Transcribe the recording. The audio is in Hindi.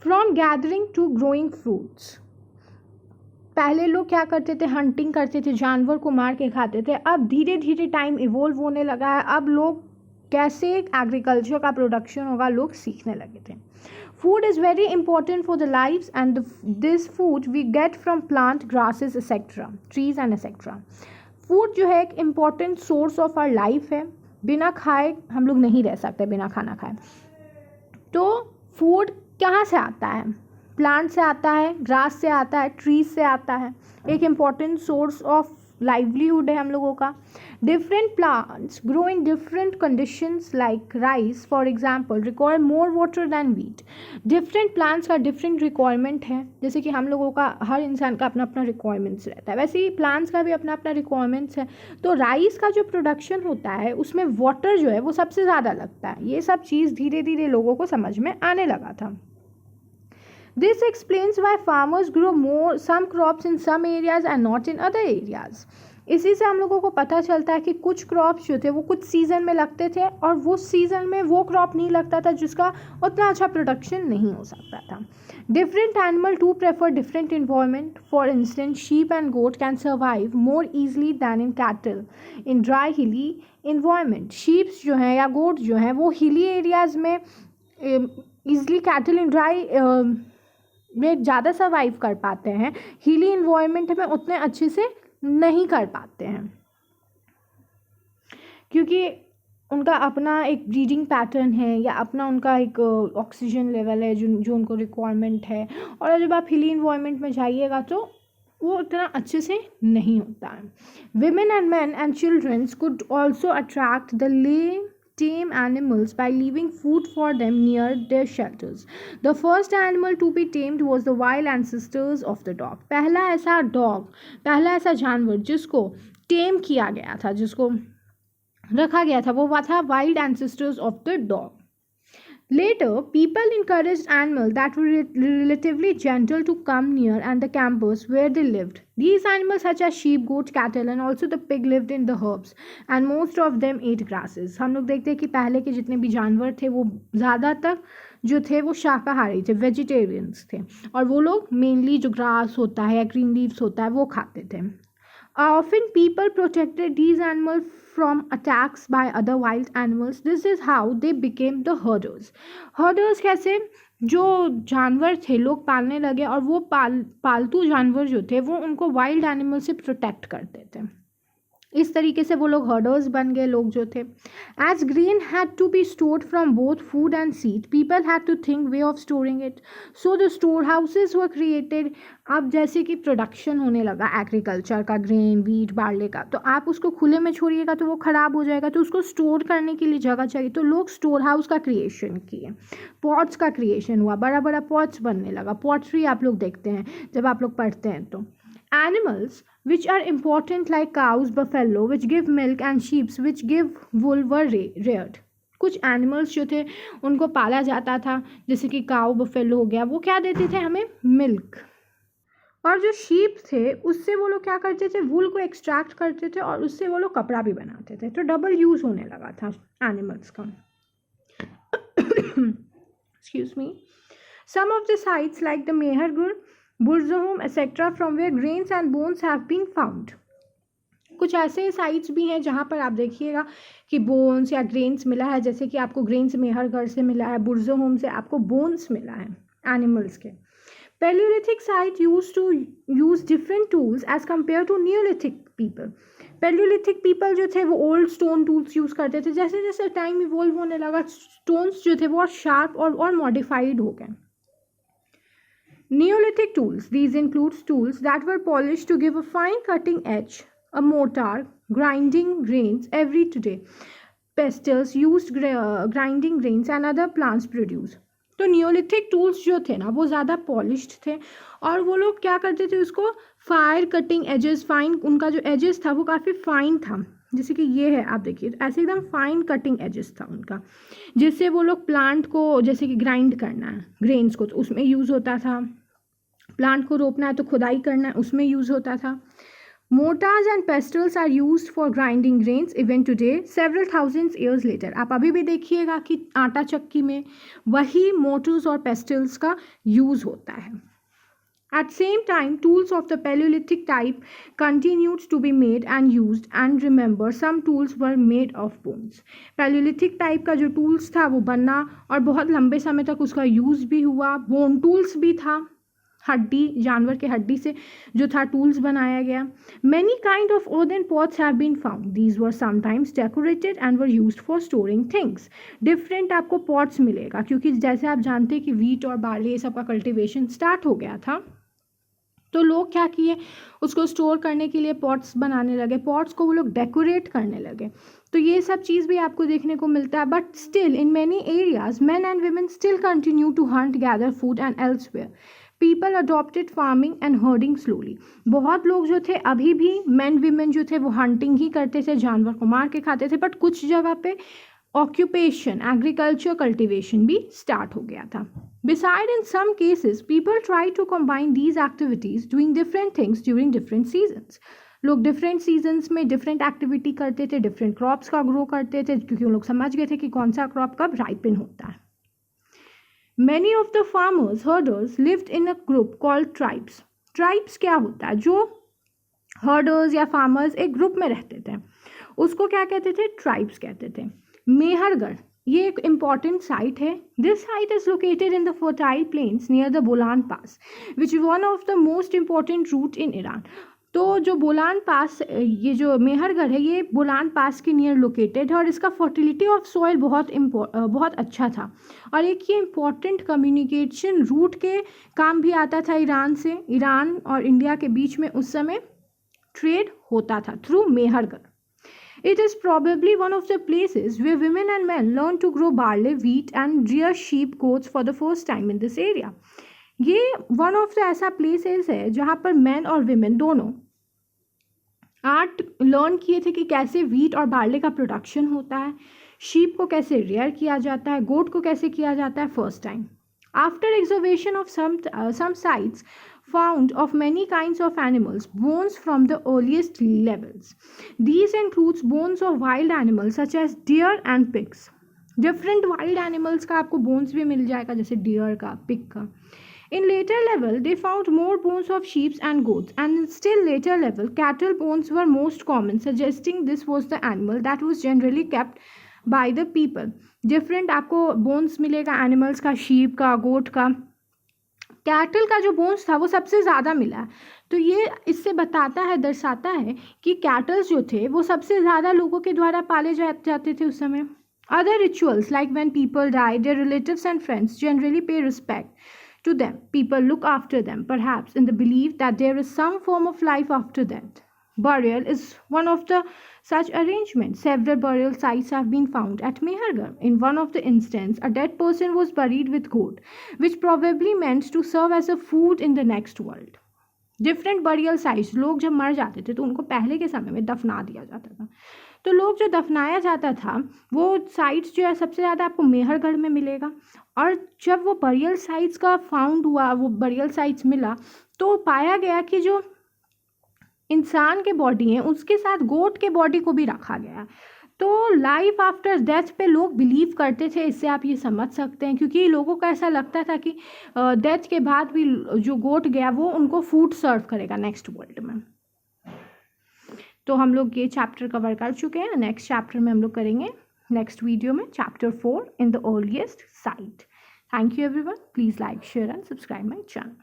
From gathering to growing fruits. पहले लोग क्या करते थे, हंटिंग करते थे, जानवर को मार के खाते थे। अब धीरे धीरे टाइम इवोल्व होने लगा है, अब लोग कैसे एग्रीकल्चर का प्रोडक्शन होगा लोग सीखने लगे थे। Food is very important for the lives and this food we get from plant, grasses etcetera, trees and etcetera. Food जो है एक important source of our life है। बिना खाए हम लोग नहीं रह सकते, बिना खाना खाए। तो फूड कहाँ से आता है? प्लांट से आता है, ग्रास से आता है, ट्रीज से आता है। एक इम्पॉर्टेंट सोर्स ऑफ लाइवलीहुड है हम लोगों का। Different plants grow in different conditions like rice for example require more water than wheat. Different plants का डिफरेंट रिक्वायरमेंट है, जैसे कि हम लोगों का, हर इंसान का अपना अपना रिक्वायरमेंट्स रहता है, वैसे ही प्लांट्स का भी अपना अपना रिक्वायरमेंट्स है। तो राइस का जो प्रोडक्शन होता है उसमें वाटर जो है वो सबसे ज़्यादा लगता है। ये सब चीज़ धीरे धीरे लोगों को समझ में आने लगा था। This explains why farmers grow more some crops in some areas and not in other areas. इसी से हम लोगों को पता चलता है कि कुछ क्रॉप्स जो थे वो कुछ सीज़न में लगते थे और वो सीज़न में वो क्रॉप नहीं लगता था जिसका उतना अच्छा प्रोडक्शन नहीं हो सकता था। Different animal to prefer different environment. For instance sheep and goat can survive more easily than in cattle in dry hilly environment. Sheeps जो हैं या गोट जो हैं वो हिली एरियाज़ में ईजली, कैटल इन ड्राई में ज़्यादा सर्वाइव कर पाते हैं, हीली इन्वायरमेंट में उतने अच्छे से नहीं कर पाते हैं, क्योंकि उनका अपना एक ब्रीडिंग पैटर्न है या अपना उनका एक ऑक्सीजन लेवल है जो उनको रिक्वायरमेंट है। और जब आप हिली इन्वायरमेंट में जाइएगा तो वो उतना अच्छे से नहीं होता है। Women and man and childrens could also attract the tame animals by leaving food for them near their shelters. The first animal to be tamed was the wild ancestors of the dog. पहला ऐसा जानवर जिसको टेम किया गया था, जिसको रखा गया था, वो था wild ancestors of the dog. Later, people encouraged animals that were relatively gentle to come near and the campus where they lived. These animals such as sheep, goat, cattle and also the pig lived in the herbs and most of them ate grasses. हम लोग देखते हैं कि पहले के जितने भी जानवर थे वो ज़्यादातर जो थे वो शाकाहारी थे, वेजिटेरियंस थे, और वो लोग मेनली जो ग्रास होता है या ग्रीन लीव्स होता है वो खाते थे. Often people protected these animals from attacks by other wild animals. This is how they became the herders. Herders कैसे, जो जानवर थे लोग पालने लगे और वो पालतू जानवर जो थे वो उनको वाइल्ड एनिमल से प्रोटेक्ट करते थे. इस तरीके से वो लोग हर्डर्स बन गए लोग जो थे. As grain had to be stored from both food and seed, people had to think way of storing it, so the store houses were created. अब जैसे कि प्रोडक्शन होने लगा एग्रीकल्चर का, ग्रेन, वीट, बार्ले का, तो आप उसको खुले में छोड़िएगा तो वो ख़राब हो जाएगा, तो उसको स्टोर करने के लिए जगह चाहिए. तो लोग स्टोर हाउस का क्रिएशन किए, पॉट्स का क्रिएशन हुआ, बड़ा बड़ा पॉट्स बनने लगा. पॉट्री आप लोग देखते हैं जब आप लोग पढ़ते हैं तो. Animals which are important like cows, buffalo which give milk and sheep which give wool were reared. कुछ एनिमल्स जो थे उनको पाला जाता था, जैसे कि काऊ, बफेलो हो गया, वो क्या देते थे हमें, मिल्क. और जो शीप थे उससे वो लोग क्या करते थे, वूल को एक्सट्रैक्ट करते थे और उससे वो लोग कपड़ा भी बनाते थे. तो डबल यूज़ होने लगा था एनिमल्स का. Excuse me. Some of the sites like the Mehrgarh, Burzahom etc. from where grains and bones have been found. कुछ ऐसे साइट्स भी हैं जहाँ पर आप देखिएगा कि बोन्स या ग्रेन्स मिला है, जैसे कि आपको ग्रेन्स मेहरगढ़ से मिला है, बुरज़होम से आपको बोन्स मिला है एनिमल्स के. Paleolithic site used to use different tools as compared to Neolithic people. Paleolithic people जो थे वो ओल्ड स्टोन टूल्स यूज़ करते थे. जैसे जैसे टाइम इवॉल्व होने लगा स्टोन्स जो थे वो शार्प और मॉडिफाइड हो गए. Neolithic tools. These include tools that were polished to give a fine cutting edge, a mortar, grinding grains every today. Pestles used grinding grains and other plants produce. तो नियोलिथिक टूल्स जो थे ना वो ज़्यादा पॉलिश्ड थे और वो लोग क्या करते थे, उसको फायर कटिंग एजेस, फाइन, उनका जो एजेस था वो काफ़ी फाइन था. जैसे कि ये है, आप देखिए ऐसे एकदम फाइन कटिंग एजेस था उनका, जिससे वो लोग प्लांट को जैसे कि ग्राइंड करना है ग्रेन्स को तो उसमें यूज़ होता था. प्लांट को रोपना है तो खुदाई करना है उसमें यूज़ होता था. Mortars and pestles are used for grinding grains even today, several thousands years later. आप अभी भी देखिएगा कि आटा चक्की में वही mortars और pestles का यूज़ होता है. At same time, tools of the Paleolithic type continued to be made and used, and remember, some tools were made of bones. Paleolithic type का जो tools था वो बना और बहुत लंबे समय तक उसका यूज़ भी हुआ. Bone tools भी था, हड्डी, जानवर के हड्डी से जो था टूल्स बनाया गया. Many kind of earthen pots have been found. These were sometimes decorated and were used for storing things. Different आपको pots मिलेगा क्योंकि जैसे आप जानते हैं कि wheat और barley ये सब का cultivation स्टार्ट हो गया था, तो लोग क्या किए, उसको स्टोर करने के लिए पॉट्स बनाने लगे, पॉट्स को वो लोग डेकोरेट करने लगे. तो ये सब चीज़ भी आपको देखने को मिलता है. But still in many areas man and women still continue to hunt, gather food and elsewhere. People adopted farming and herding slowly. बहुत लोग जो थे अभी भी मैन वीमेन जो थे वो हंटिंग ही करते थे, जानवर को मार के खाते थे. बट कुछ जगह पे ऑक्यूपेशन, एग्रीकल्चर, कल्टिवेशन भी स्टार्ट हो गया था. Beside, in some cases, people try to combine these activities, doing different things during different seasons. लोग डिफरेंट सीजन्स में डिफरेंट एक्टिविटी करते थे, डिफरेंट क्रॉप्स का ग्रो करते थे क्योंकि वो लोग समझ गए थे कि कौन सा क्रॉप कब राइपन होता है. Many of the farmers, herders lived in a group called tribes. Tribes क्या होता है? जो herders या farmers एक ग्रुप में रहते थे उसको क्या कहते थे? ट्राइब्स कहते थे. मेहरगढ़ ये एक इम्पॉर्टेंट साइट है. This site is located in the fertile plains near the Bolan pass which is one of the most important route in Iran. तो जो बोलान पास, ये जो मेहरगढ़ है ये बोलान पास के नियर लोकेटेड है और इसका फर्टिलिटी ऑफ सॉइल बहुत अच्छा था. और एक ये इम्पॉर्टेंट कम्युनिकेशन रूट के काम भी आता था ईरान से. ईरान और इंडिया के बीच में उस समय ट्रेड होता था through Mehrgarh. It is probably one of the places where women and men learn to grow barley, wheat and rear sheep, goats for the first time in this area. ये one of the ऐसा places है जहाँ पर men और women दोनों आर्ट लर्न किए थे कि कैसे wheat और barley का प्रोडक्शन होता है, sheep को कैसे rear किया जाता है, goat को कैसे किया जाता है first time. After excavation of some sites found of many kinds of animals, bones from the earliest levels. These includes bones of wild animals such as deer and pigs. Different wild animals का आपको bones भी मिल जाएगा जैसे deer का, pig का. In later level, they found more bones of sheep and goats, and in still later level, cattle bones were most common, suggesting this was the animal that was generally kept by the people. Different आपको bones मिलेगा animals का, sheep का, goat का. कैटल का जो बोन्स था वो सबसे ज़्यादा मिला. तो ये इससे बताता है, दर्शाता है कि कैटल्स जो थे वो सबसे ज़्यादा लोगों के द्वारा पाले जाते थे उस समय. Other rituals like when people die, their relatives and friends generally pay respect to them. People look after them, perhaps in the belief that there is some form of life after death. Burial is one of the such arrangements. Several burial sites have been found at Mehergarh. In one of the instances, a dead person was buried with goat, which probably meant to serve as a food in the next world. Different burial sites, लोग जब मर जाते थे तो उनको पहले के समय में दफना दिया जाता था. तो लोग जो दफनाया जाता था वो साइट्स जो है सबसे ज़्यादा आपको मेहरगढ़ में मिलेगा. और जब वो बरियल साइट्स का फाउंड हुआ, वो बरियल साइट्स मिला, तो पाया गया कि जो इंसान के बॉडी है उसके साथ गोट के बॉडी को भी रखा गया. तो लाइफ आफ्टर डेथ पे लोग बिलीव करते थे. इससे आप ये समझ सकते हैं क्योंकि लोगों को ऐसा लगता था कि डेथ के बाद भी जो गोट गया वो उनको फूड सर्व करेगा नेक्स्ट वर्ल्ड में. तो हम लोग ये चैप्टर कवर कर चुके हैं. नेक्स्ट चैप्टर में हम लोग करेंगे नेक्स्ट वीडियो में chapter 4 in the earliest site. Thank you everyone. Please like, share and subscribe my channel.